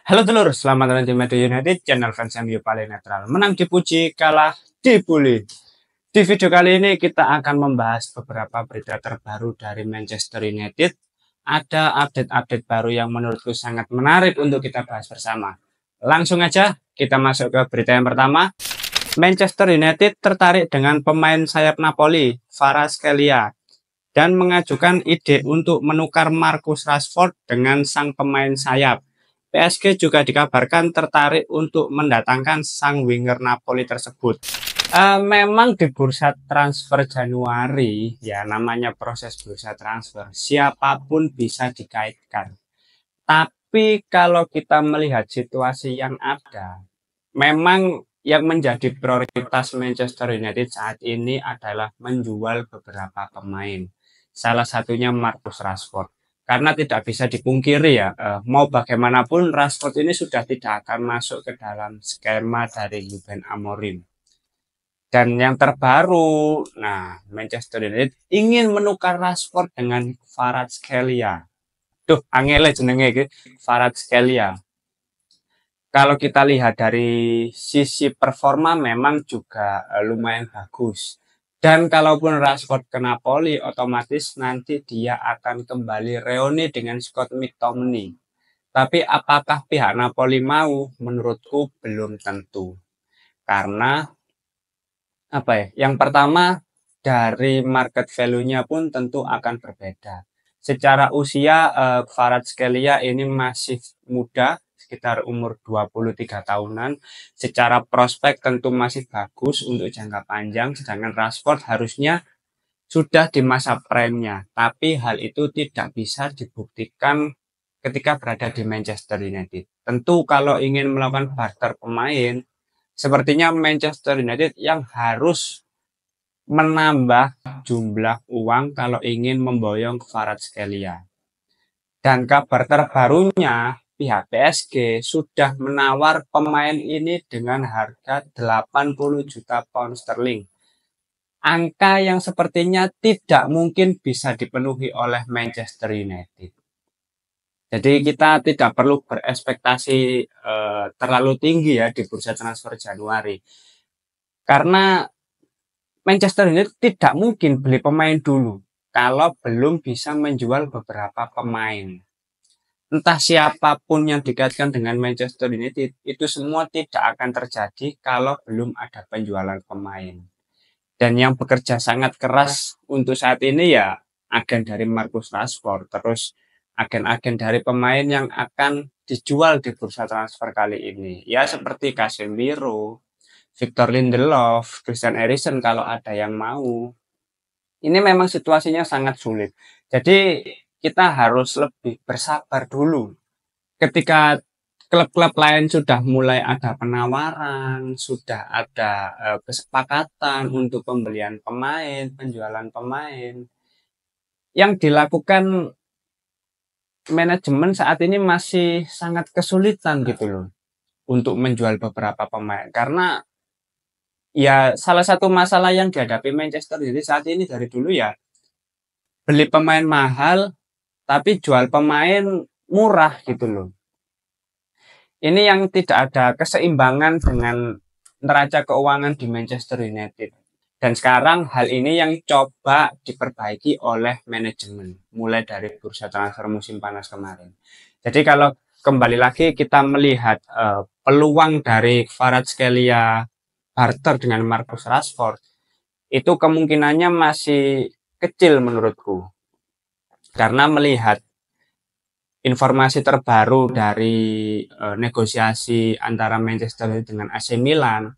Halo telur, selamat datang di Media United, channel fans MU paling netral. Menang dipuji, kalah dibully. Di video kali ini kita akan membahas beberapa berita terbaru dari Manchester United. Ada update-update baru yang menurutku sangat menarik untuk kita bahas bersama. Langsung aja kita masuk ke berita yang pertama. Manchester United tertarik dengan pemain sayap Napoli, Kvaratskhelia, dan mengajukan ide untuk menukar Marcus Rashford dengan sang pemain sayap. PSG juga dikabarkan tertarik untuk mendatangkan sang winger Napoli tersebut. Memang di bursa transfer Januari, ya namanya proses bursa transfer, siapapun bisa dikaitkan. Tapi kalau kita melihat situasi yang ada, memang yang menjadi prioritas Manchester United saat ini adalah menjual beberapa pemain. Salah satunya Marcus Rashford. Karena tidak bisa dipungkiri ya, mau bagaimanapun Rashford ini sudah tidak akan masuk ke dalam skema dari Ruben Amorim. Dan yang terbaru, nah Manchester United ingin menukar Rashford dengan Kvaratskhelia. Duh, angele jenenge iki, Kvaratskhelia. Kalau kita lihat dari sisi performa memang juga lumayan bagus. Dan kalaupun Rashford ke Napoli, otomatis nanti dia akan kembali reuni dengan Scott McTominay. Tapi apakah pihak Napoli mau? Menurutku belum tentu. Karena apa ya? Yang pertama dari market value-nya pun tentu akan berbeda. Secara usia Kvaratskhelia ini masih muda, sekitar umur 23 tahunan. Secara prospek tentu masih bagus untuk jangka panjang, sedangkan Rashford harusnya sudah di masa prime-nya. Tapi hal itu tidak bisa dibuktikan ketika berada di Manchester United. Tentu kalau ingin melakukan barter pemain, sepertinya Manchester United yang harus menambah jumlah uang kalau ingin memboyong Kvaratskhelia. Dan kabar terbarunya, pihak PSG sudah menawar pemain ini dengan harga 80 juta pound sterling. Angka yang sepertinya tidak mungkin bisa dipenuhi oleh Manchester United. Jadi kita tidak perlu berekspektasi terlalu tinggi ya di bursa transfer Januari. Karena Manchester United tidak mungkin beli pemain dulu kalau belum bisa menjual beberapa pemain. Entah siapapun yang dikaitkan dengan Manchester United, itu semua tidak akan terjadi kalau belum ada penjualan pemain. Dan yang bekerja sangat keras untuk saat ini ya agen dari Marcus Rashford, terus agen-agen dari pemain yang akan dijual di bursa transfer kali ini. Ya seperti Casemiro, Victor Lindelof, Christian Eriksen kalau ada yang mau. Ini memang situasinya sangat sulit. Jadi kita harus lebih bersabar dulu. Ketika klub-klub lain sudah mulai ada penawaran, sudah ada kesepakatan untuk pembelian pemain, penjualan pemain. Yang dilakukan manajemen saat ini masih sangat kesulitan gitu loh untuk menjual beberapa pemain. Karena ya salah satu masalah yang dihadapi Manchester United saat ini dari dulu ya beli pemain mahal tapi jual pemain murah gitu loh. Ini yang tidak ada keseimbangan dengan neraca keuangan di Manchester United. Dan sekarang hal ini yang coba diperbaiki oleh manajemen mulai dari bursa transfer musim panas kemarin. Jadi kalau kembali lagi kita melihat peluang dari Kvaratskhelia barter dengan Marcus Rashford itu kemungkinannya masih kecil menurutku. Karena melihat informasi terbaru dari negosiasi antara Manchester United dengan AC Milan,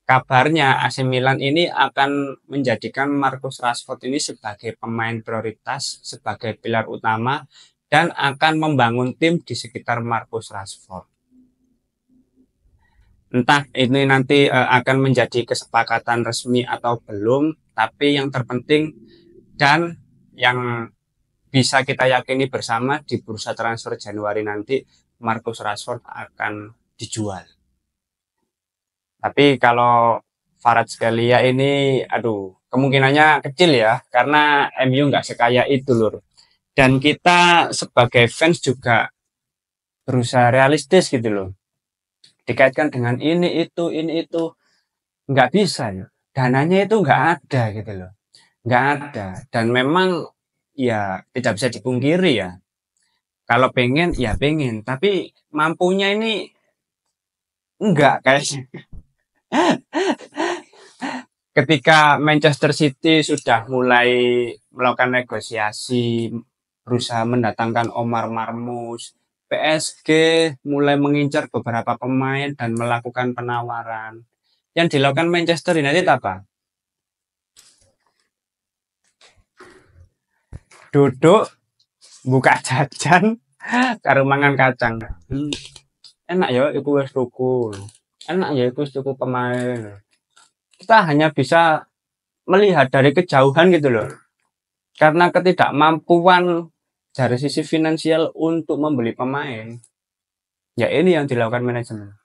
kabarnya AC Milan ini akan menjadikan Marcus Rashford ini sebagai pemain prioritas, sebagai pilar utama, dan akan membangun tim di sekitar Marcus Rashford. Entah ini nanti akan menjadi kesepakatan resmi atau belum, tapi yang terpenting dan yang bisa kita yakini bersama di bursa transfer Januari nanti Marcus Rashford akan dijual. Tapi kalau Kvaratskhelia ini, aduh, kemungkinannya kecil ya, karena MU nggak sekaya itu lur. Dan kita sebagai fans juga berusaha realistis gitu loh. Dikaitkan dengan ini itu, nggak bisa ya. Dananya itu nggak ada gitu loh. Nggak ada. Dan memang ya tidak bisa dipungkiri ya. Kalau pengen, ya pengen. Tapi mampunya ini enggak kayaknya. Ketika Manchester City sudah mulai melakukan negosiasi, berusaha mendatangkan Omar Marmoush, PSG mulai mengincar beberapa pemain dan melakukan penawaran. Yang dilakukan Manchester United apa? Duduk, buka jajan, karo mangan kacang. Enak ya, iku wis tuku. Enak ya, iku wis tuku pemain. Kita hanya bisa melihat dari kejauhan gitu loh. Karena ketidakmampuan dari sisi finansial untuk membeli pemain. Ya ini yang dilakukan manajemen.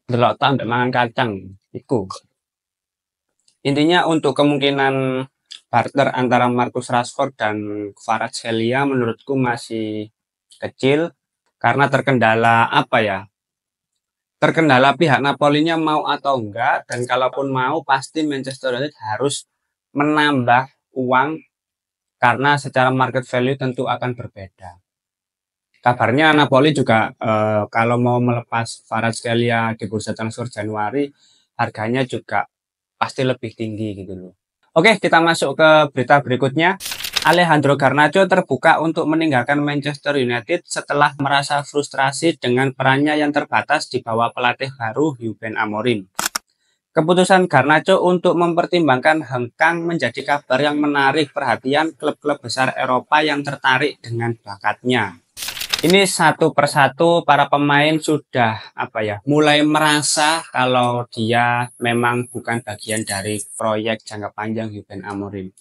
Delok tambah mangan kacang, iku. Intinya untuk kemungkinan barter antara Marcus Rashford dan Kvaratskhelia menurutku masih kecil karena terkendala apa ya? Terkendala pihak Napolinya mau atau enggak, dan kalaupun mau pasti Manchester United harus menambah uang karena secara market value tentu akan berbeda. Kabarnya Napoli juga kalau mau melepas Kvaratskhelia di bursa transfer Januari, harganya juga pasti lebih tinggi gitu loh. Oke, kita masuk ke berita berikutnya. Alejandro Garnacho terbuka untuk meninggalkan Manchester United setelah merasa frustrasi dengan perannya yang terbatas di bawah pelatih baru Ruben Amorim. Keputusan Garnacho untuk mempertimbangkan hengkang menjadi kabar yang menarik perhatian klub-klub besar Eropa yang tertarik dengan bakatnya. Ini satu persatu para pemain sudah mulai merasa kalau dia memang bukan bagian dari proyek jangka panjang Ruben Amorim.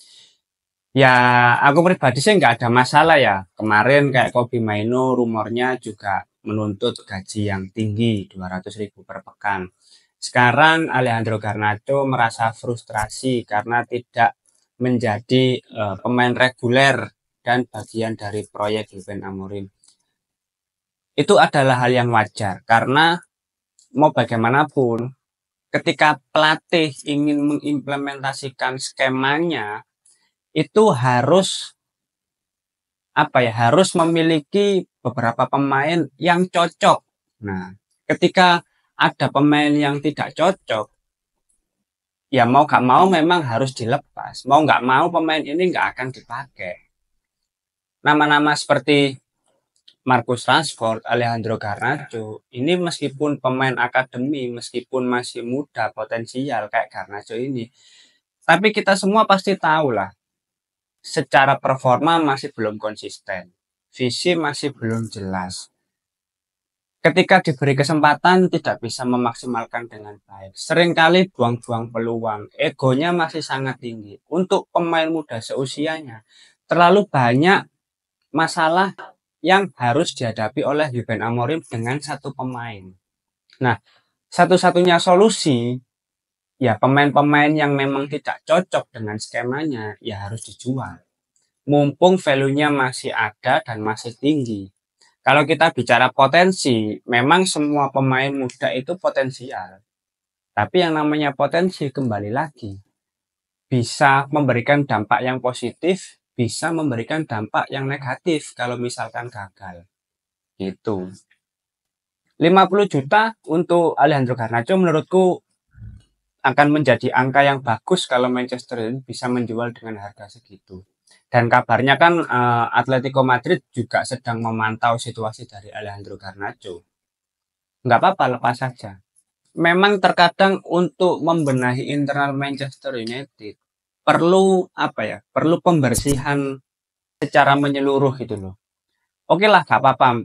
Ya, aku pribadi sih nggak ada masalah ya. Kemarin kayak Kobbie Mainoo rumornya juga menuntut gaji yang tinggi, 200.000 per pekan. Sekarang Alejandro Garnacho merasa frustrasi karena tidak menjadi pemain reguler dan bagian dari proyek Ruben Amorim. Itu adalah hal yang wajar karena mau bagaimanapun ketika pelatih ingin mengimplementasikan skemanya itu harus memiliki beberapa pemain yang cocok. Nah, ketika ada pemain yang tidak cocok, ya mau gak mau memang harus dilepas. Mau gak mau pemain ini gak akan dipakai. Nama-nama seperti Marcus Rashford, Alejandro Garnacho, ini meskipun pemain akademi, meskipun masih muda, potensial kayak Garnacho ini, tapi kita semua pasti tahu lah, secara performa masih belum konsisten, visi masih belum jelas. Ketika diberi kesempatan tidak bisa memaksimalkan dengan baik, seringkali buang-buang peluang, egonya masih sangat tinggi. Untuk pemain muda seusianya, terlalu banyak masalah yang harus dihadapi oleh Ruben Amorim dengan satu pemain. Nah, satu-satunya solusi, ya pemain-pemain yang memang tidak cocok dengan skemanya, ya harus dijual. Mumpung value-nya masih ada dan masih tinggi. Kalau kita bicara potensi, memang semua pemain muda itu potensial. Tapi yang namanya potensi kembali lagi, bisa memberikan dampak yang positif, bisa memberikan dampak yang negatif kalau misalkan gagal. Gitu. 50 juta untuk Alejandro Garnacho menurutku akan menjadi angka yang bagus kalau Manchester United bisa menjual dengan harga segitu. Dan kabarnya kan Atletico Madrid juga sedang memantau situasi dari Alejandro Garnacho. Nggak apa-apa, lepas saja. Memang terkadang untuk membenahi internal Manchester United perlu perlu pembersihan secara menyeluruh gitu loh. Oke lah, nggak apa-apa.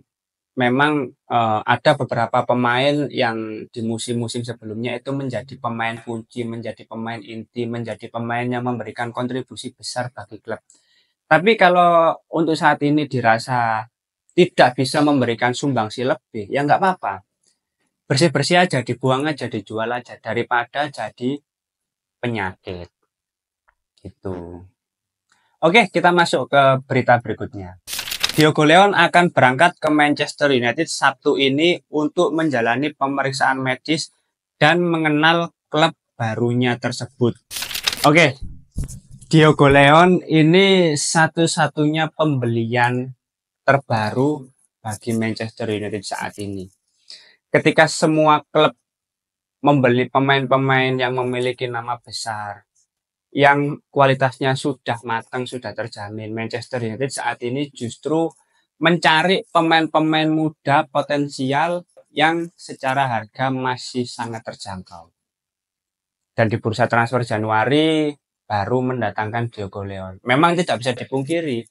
Memang ada beberapa pemain yang di musim-musim sebelumnya itu menjadi pemain kunci, menjadi pemain inti, menjadi pemain yang memberikan kontribusi besar bagi klub. Tapi kalau untuk saat ini dirasa tidak bisa memberikan sumbangsi lebih, ya nggak apa-apa. Bersih-bersih aja, dibuang aja, dijual aja, daripada jadi penyakit. Gitu. Oke, kita masuk ke berita berikutnya. Diogo Leon akan berangkat ke Manchester United Sabtu ini untuk menjalani pemeriksaan medis dan mengenal klub barunya tersebut. Oke, Diogo Leon ini satu-satunya pembelian terbaru bagi Manchester United saat ini. Ketika semua klub membeli pemain-pemain yang memiliki nama besar, yang kualitasnya sudah matang, sudah terjamin, Manchester United saat ini justru mencari pemain-pemain muda potensial yang secara harga masih sangat terjangkau. Dan di bursa transfer Januari baru mendatangkan Diogo Leon. Memang tidak bisa dipungkiri,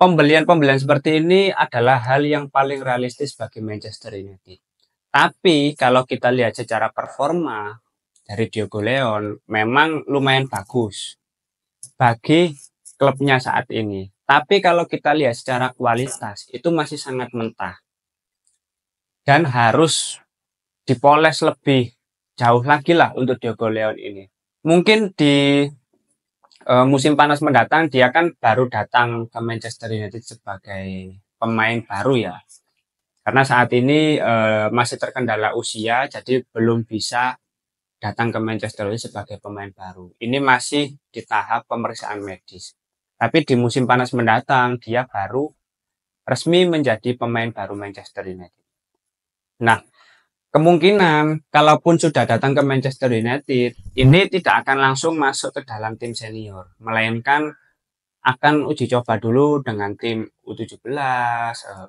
pembelian-pembelian seperti ini adalah hal yang paling realistis bagi Manchester United. Tapi kalau kita lihat secara performa dari Diogo Leon memang lumayan bagus bagi klubnya saat ini. Tapi kalau kita lihat secara kualitas itu masih sangat mentah dan harus dipoles lebih jauh lagi lah untuk Diogo Leon ini. Mungkin di musim panas mendatang dia kan baru datang ke Manchester United sebagai pemain baru ya. Karena saat ini masih terkendala usia, jadi belum bisa datang ke Manchester United sebagai pemain baru. Ini masih di tahap pemeriksaan medis. Tapi di musim panas mendatang, dia baru resmi menjadi pemain baru Manchester United. Nah, kemungkinan kalaupun sudah datang ke Manchester United, ini tidak akan langsung masuk ke dalam tim senior, melainkan akan uji coba dulu dengan tim U17,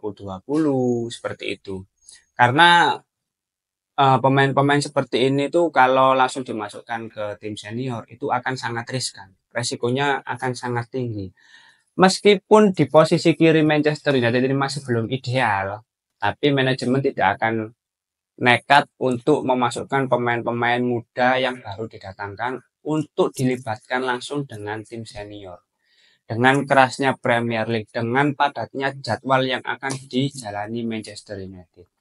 U20, seperti itu. Karena pemain-pemain seperti ini tuh kalau langsung dimasukkan ke tim senior itu akan sangat riskan. Resikonya akan sangat tinggi. Meskipun di posisi kiri Manchester United ini masih belum ideal, tapi manajemen tidak akan nekat untuk memasukkan pemain-pemain muda yang baru didatangkan untuk dilibatkan langsung dengan tim senior. Dengan kerasnya Premier League, dengan padatnya jadwal yang akan dijalani Manchester United.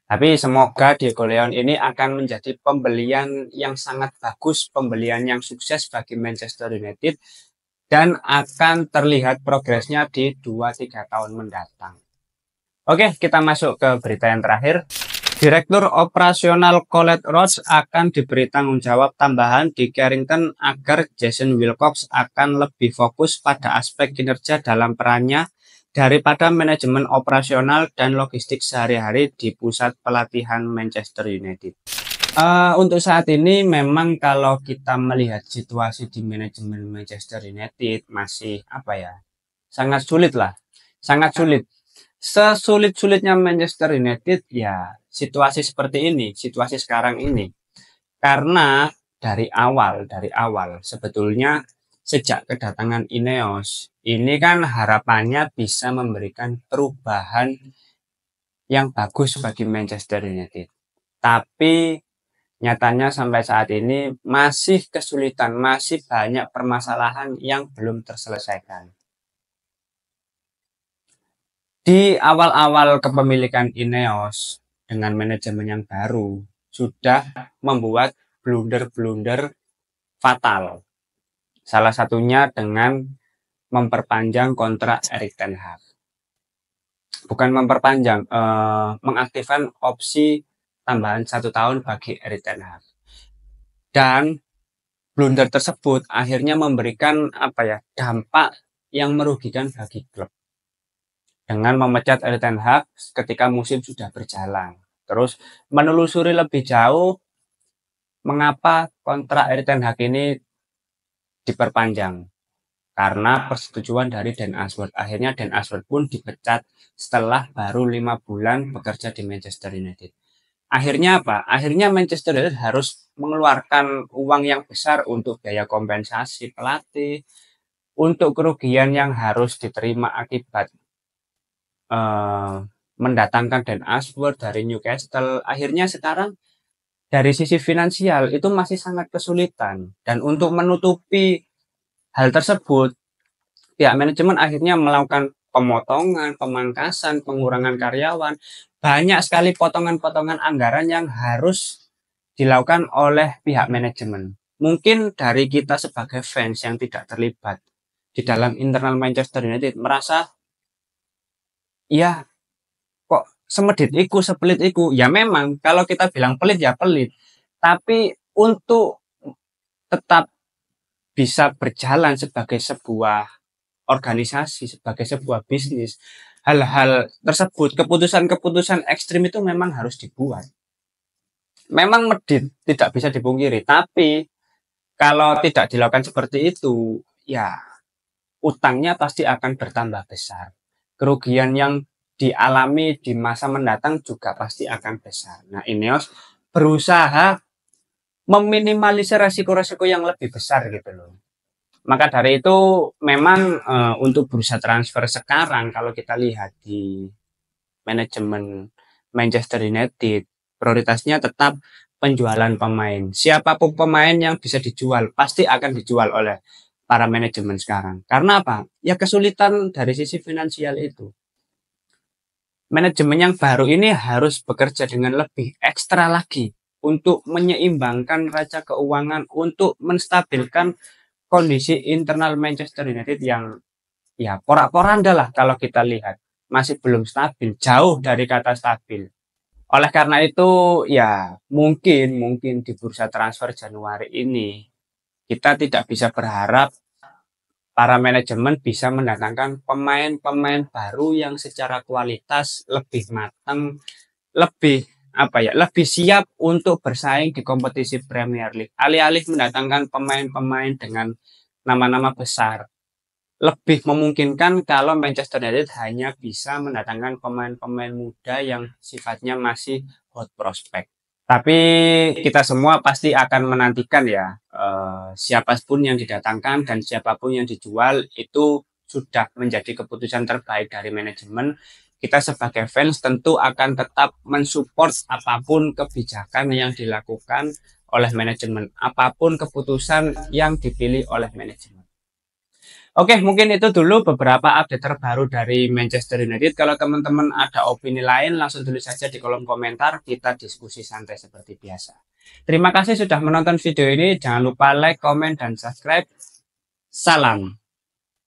Tapi semoga Diogo Leon ini akan menjadi pembelian yang sangat bagus, pembelian yang sukses bagi Manchester United, dan akan terlihat progresnya di 2-3 tahun mendatang. Oke, kita masuk ke berita yang terakhir. Direktur Operasional Colette Roach akan diberi tanggung jawab tambahan di Carrington agar Jason Wilcox akan lebih fokus pada aspek kinerja dalam perannya daripada manajemen operasional dan logistik sehari-hari di pusat pelatihan Manchester United. Untuk saat ini memang kalau kita melihat situasi di manajemen Manchester United masih sangat sulit lah, sangat sulit. Sesulit-sulitnya Manchester United ya situasi seperti ini, situasi sekarang ini. Karena dari awal sebetulnya sejak kedatangan Ineos, ini kan harapannya bisa memberikan perubahan yang bagus bagi Manchester United. Tapi nyatanya sampai saat ini masih kesulitan, masih banyak permasalahan yang belum terselesaikan. Di awal-awal kepemilikan Ineos dengan manajemen yang baru sudah membuat blunder-blunder fatal. Salah satunya dengan memperpanjang kontrak Erik ten Hag. Bukan memperpanjang, mengaktifkan opsi tambahan 1 tahun bagi Erik ten Hag. Dan blunder tersebut akhirnya memberikan dampak yang merugikan bagi klub. Dengan memecat Erik ten Hag ketika musim sudah berjalan. Terus menelusuri lebih jauh mengapa kontrak Erik ten Hag ini diperpanjang. Karena persetujuan dari Dan Ashworth. Akhirnya Dan Ashworth pun dipecat setelah baru 5 bulan bekerja di Manchester United. Akhirnya apa? Akhirnya Manchester United harus mengeluarkan uang yang besar untuk biaya kompensasi pelatih, untuk kerugian yang harus diterima akibat mendatangkan Dan Ashworth dari Newcastle. Akhirnya sekarang dari sisi finansial itu masih sangat kesulitan. Dan untuk menutupi hal tersebut, pihak manajemen akhirnya melakukan pemotongan, pemangkasan, pengurangan karyawan. Banyak sekali potongan-potongan anggaran yang harus dilakukan oleh pihak manajemen. Mungkin dari kita sebagai fans yang tidak terlibat di dalam internal Manchester United merasa ya kok semedit iku, sepelit iku. Ya memang kalau kita bilang pelit ya pelit. Tapi untuk tetap bisa berjalan sebagai sebuah organisasi, sebagai sebuah bisnis, hal-hal tersebut, keputusan-keputusan ekstrim itu memang harus dibuat. Memang medit, tidak bisa dipungkiri. Tapi kalau tidak dilakukan seperti itu, ya utangnya pasti akan bertambah besar. Kerugian yang dialami di masa mendatang juga pasti akan besar. Nah, Ineos berusaha meminimalisir resiko-resiko yang lebih besar gitu loh. Maka dari itu memang untuk bursa transfer sekarang kalau kita lihat di manajemen Manchester United prioritasnya tetap penjualan pemain. Siapapun pemain yang bisa dijual pasti akan dijual oleh para manajemen sekarang. Karena apa? Ya kesulitan dari sisi finansial itu. Manajemen yang baru ini harus bekerja dengan lebih ekstra lagi untuk menyeimbangkan raca keuangan, untuk menstabilkan kondisi internal Manchester United yang ya porak-poranda lah kalau kita lihat. Masih belum stabil, jauh dari kata stabil. Oleh karena itu ya mungkin di bursa transfer Januari ini kita tidak bisa berharap para manajemen bisa mendatangkan pemain-pemain baru yang secara kualitas lebih matang, lebih lebih siap untuk bersaing di kompetisi Premier League. Alih-alih mendatangkan pemain-pemain dengan nama-nama besar, lebih memungkinkan kalau Manchester United hanya bisa mendatangkan pemain-pemain muda yang sifatnya masih hot prospect. Tapi kita semua pasti akan menantikan ya, siapapun yang didatangkan dan siapapun yang dijual itu sudah menjadi keputusan terbaik dari manajemen. Kita sebagai fans tentu akan tetap mensupport apapun kebijakan yang dilakukan oleh manajemen, apapun keputusan yang dipilih oleh manajemen. Oke, mungkin itu dulu beberapa update terbaru dari Manchester United. Kalau teman-teman ada opini lain, langsung tulis saja di kolom komentar. Kita diskusi santai seperti biasa. Terima kasih sudah menonton video ini. Jangan lupa like, komen, dan subscribe. Salam.